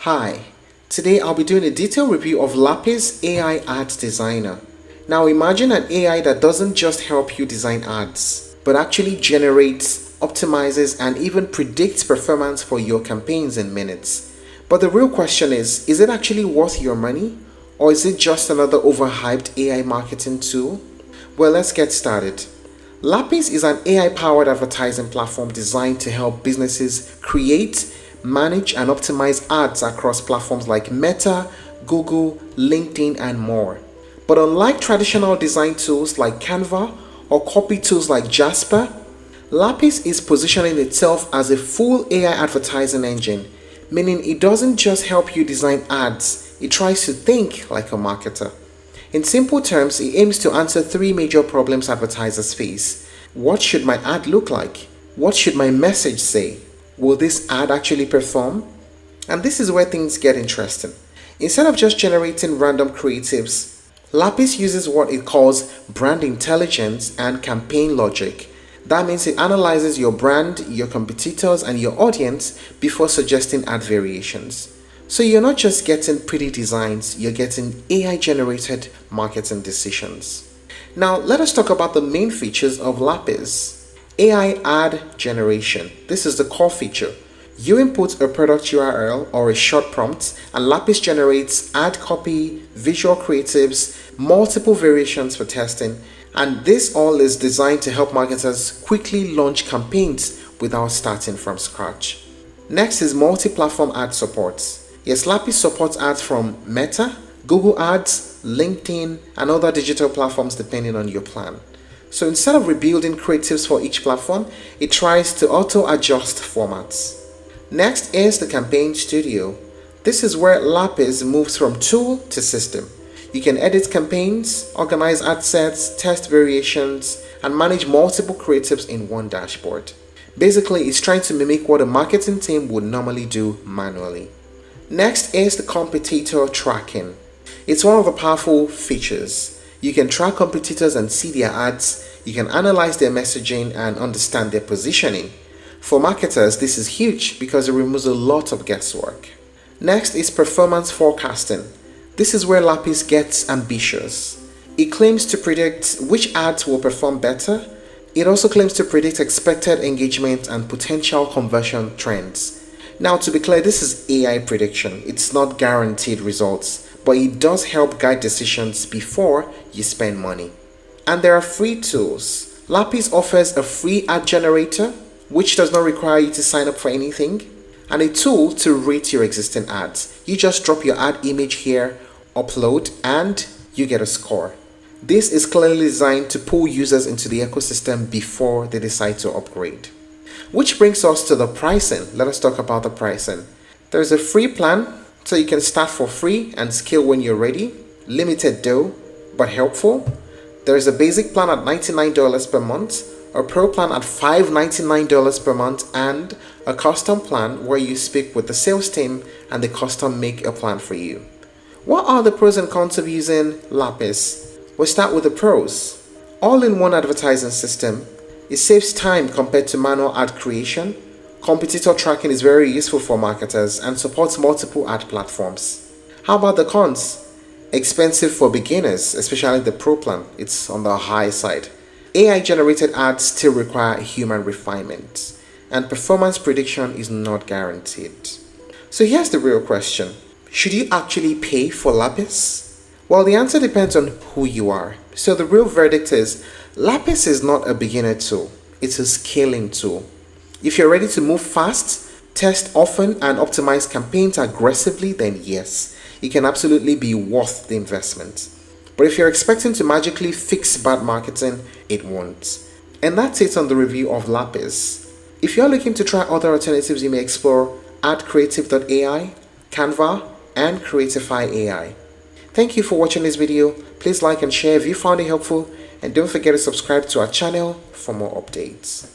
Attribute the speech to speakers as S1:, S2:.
S1: Hi, today I'll be doing a detailed review of Lapis AI Ads Designer. Now imagine an AI that doesn't just help you design ads, but actually generates, optimizes, and even predicts performance for your campaigns in minutes. But the real question is it actually worth your money? Or is it just another overhyped AI marketing tool? Well, let's get started. Lapis is an AI-powered advertising platform designed to help businesses create, manage, and optimize ads across platforms like Meta, Google, LinkedIn, and more. But unlike traditional design tools like Canva or copy tools like Jasper, Lapis is positioning itself as a full AI advertising engine, meaning it doesn't just help you design ads, it tries to think like a marketer. In simple terms, it aims to answer three major problems advertisers face. What should my ad look like? What should my message say? Will this ad actually perform? And this is where things get interesting. Instead of just generating random creatives, Lapis uses what it calls brand intelligence and campaign logic. That means it analyzes your brand, your competitors, and your audience before suggesting ad variations. So you're not just getting pretty designs, you're getting AI-generated marketing decisions. Now let us talk about the main features of Lapis. AI ad generation. This is the core feature. You input a product URL or a short prompt and Lapis generates ad copy, visual creatives, multiple variations for testing, and this all is designed to help marketers quickly launch campaigns without starting from scratch. Next is multi-platform ad support. Yes, Lapis supports ads from Meta, Google Ads, LinkedIn, and other digital platforms depending on your plan. So instead of rebuilding creatives for each platform, it tries to auto-adjust formats. Next is the Campaign Studio. This is where Lapis moves from tool to system. You can edit campaigns, organize ad sets, test variations, and manage multiple creatives in one dashboard. Basically, it's trying to mimic what a marketing team would normally do manually. Next is the competitor tracking. It's one of the powerful features. You can track competitors and see their ads. You can analyze their messaging and understand their positioning. For marketers, this is huge because it removes a lot of guesswork. Next is performance forecasting. This is where Lapis gets ambitious. It claims to predict which ads will perform better. It also claims to predict expected engagement and potential conversion trends. Now, to be clear, this is AI prediction. It's not guaranteed results, but it does help guide decisions before you spend money. And there are free tools. Lapis offers a free ad generator, which does not require you to sign up for anything, and a tool to rate your existing ads. You just drop your ad image here, upload, and you get a score. This is clearly designed to pull users into the ecosystem before they decide to upgrade. Which brings us to the pricing. Let us talk about the pricing. There's a free plan, so you can start for free and scale when you're ready. Limited though, but helpful. There is a basic plan at $99 per month, a pro plan at $599 per month, and a custom plan where you speak with the sales team and they custom make a plan for you. What are the pros and cons of using Lapis? We'll start with the pros. All-in-one advertising system. It saves time compared to manual ad creation. Competitor tracking is very useful for marketers and supports multiple ad platforms. How about the cons? Expensive for beginners, especially the Pro plan. It's on the high side. AI-generated ads still require human refinement, and performance prediction is not guaranteed. So here's the real question. Should you actually pay for Lapis? Well, the answer depends on who you are. So the real verdict is Lapis is not a beginner tool, it's a scaling tool. If you're ready to move fast, test often, and optimize campaigns aggressively, then yes, it can absolutely be worth the investment. But if you're expecting to magically fix bad marketing, it won't. And that's it on the review of Lapis. If you're looking to try other alternatives, you may explore AdCreative.ai, Canva, and Creatify AI. Thank you for watching this video. Please like and share if you found it helpful, and don't forget to subscribe to our channel for more updates.